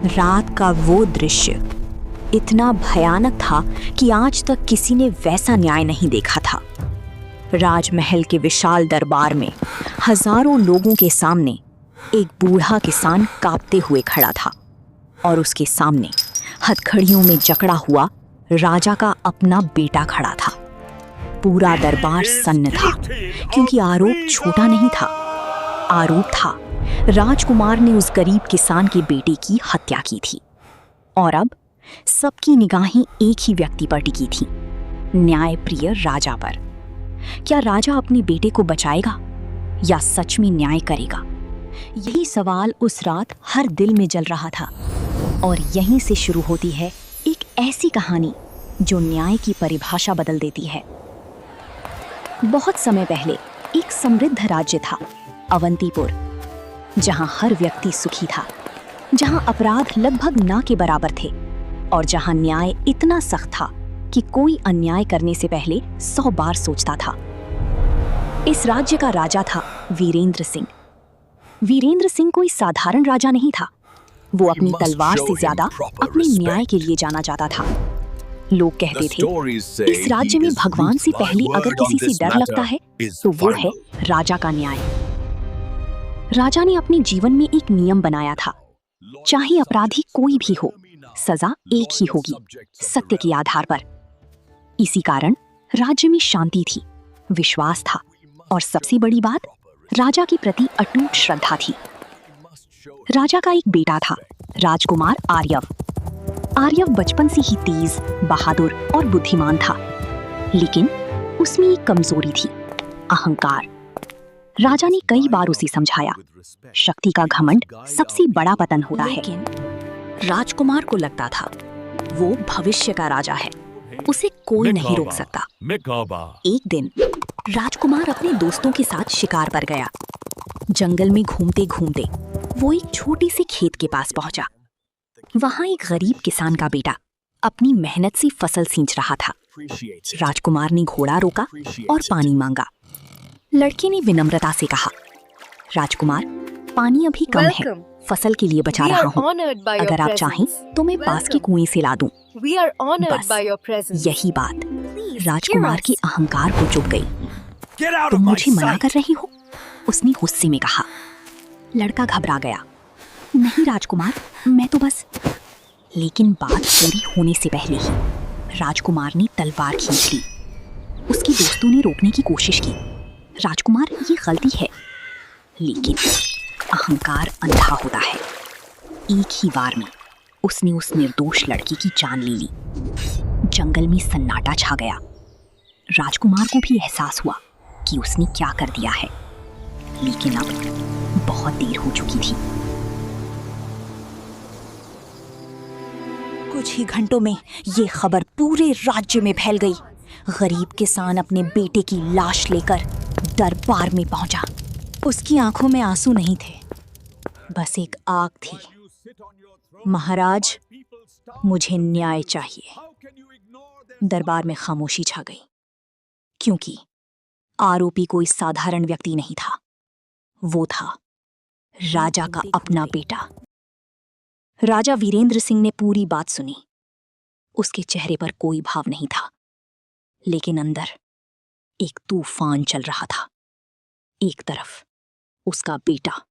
रात का वो दृश्य इतना भयानक था कि आज तक किसी ने वैसा न्याय नहीं देखा था। राजमहल के विशाल दरबार में हजारों लोगों के सामने एक बूढ़ा किसान कांपते हुए खड़ा था और उसके सामने हथकड़ियों में जकड़ा हुआ राजा का अपना बेटा खड़ा था। पूरा दरबार सन्न था क्योंकि आरोप छोटा नहीं था। आरोप था राजकुमार ने उस गरीब किसान के बेटे की हत्या की थी और अब सबकी निगाहें एक ही व्यक्ति पर टिकी थी, न्यायप्रिय राजा पर। क्या राजा अपने बेटे को बचाएगा या सच में न्याय करेगा? यही सवाल उस रात हर दिल में जल रहा था। और यहीं से शुरू होती है एक ऐसी कहानी जो न्याय की परिभाषा बदल देती है। बहुत समय पहले एक समृद्ध राज्य था, अवंतीपुर, जहां हर व्यक्ति सुखी था, जहां अपराध लगभग ना के बराबर थे और जहां न्याय इतना सख्त था कि कोई अन्याय करने से पहले 100 बार सोचता था। इस राज्य का राजा था वीरेंद्र सिंह। वीरेंद्र सिंह कोई साधारण राजा नहीं था। वो अपनी तलवार से ज्यादा अपने न्याय के लिए जाना जाता था। लोग कहते थे, इस राज्य में भगवान से पहले अगर किसी से डर लगता है तो वो है राजा का न्याय। राजा ने अपने जीवन में एक नियम बनाया था, चाहे अपराधी कोई भी हो, सजा एक ही होगी, सत्य के आधार पर। इसी कारण राज्य में शांति थी, विश्वास था और सबसे बड़ी बात, राजा के प्रति अटूट श्रद्धा थी। राजा का एक बेटा था, राजकुमार आर्यव। आर्यव बचपन से ही तेज, बहादुर और बुद्धिमान था, लेकिन उसमें एक कमजोरी थी, अहंकार। राजा ने कई बार उसे समझाया, शक्ति का घमंड सबसे बड़ा पतन होता है। लेकिन राजकुमार को लगता था वो भविष्य का राजा है, उसे कोई नहीं रोक सकता। एक दिन राजकुमार अपने दोस्तों के साथ शिकार पर गया। जंगल में घूमते घूमते वो एक छोटी सी खेत के पास पहुंचा। वहां एक गरीब किसान का बेटा अपनी मेहनत से फसल सींच रहा था। राजकुमार ने घोड़ा रोका और पानी मांगा। लड़के ने विनम्रता से कहा, राजकुमार, पानी अभी कम है, फसल के लिए बचा रहा हूँ। अगर आप चाहें तो मैं पास के कुएं से ला दूं। बस यही बात राजकुमार के अहंकार को चुभ गई। तुम मुझे मना कर रही हो? उसने गुस्से में कहा। लड़का घबरा गया। नहीं राजकुमार, मैं तो बस। लेकिन बात पूरी होने से पहले ही राजकुमार ने तलवार खींच ली। उसके दोस्तों ने रोकने की कोशिश की। राजकुमार, ये गलती है। लेकिन अहंकार अंधा होता है। एक ही बार में उसने उस निर्दोष लड़की की जान ले ली। जंगल में सन्नाटा छा गया। राजकुमार को भी एहसास हुआ कि उसने क्या कर दिया है, लेकिन अब बहुत देर हो चुकी थी। कुछ ही घंटों में ये खबर पूरे राज्य में फैल गई। गरीब किसान अपने बेटे की लाश लेकर दरबार में पहुंचा। उसकी आंखों में आंसू नहीं थे, बस एक आग थी। महाराज, मुझे न्याय चाहिए। दरबार में खामोशी छा गई, क्योंकि आरोपी कोई साधारण व्यक्ति नहीं था, वो था राजा का अपना बेटा। राजा वीरेंद्र सिंह ने पूरी बात सुनी। उसके चेहरे पर कोई भाव नहीं था, लेकिन अंदर एक तूफान चल रहा था। एक तरफ उसका बेटा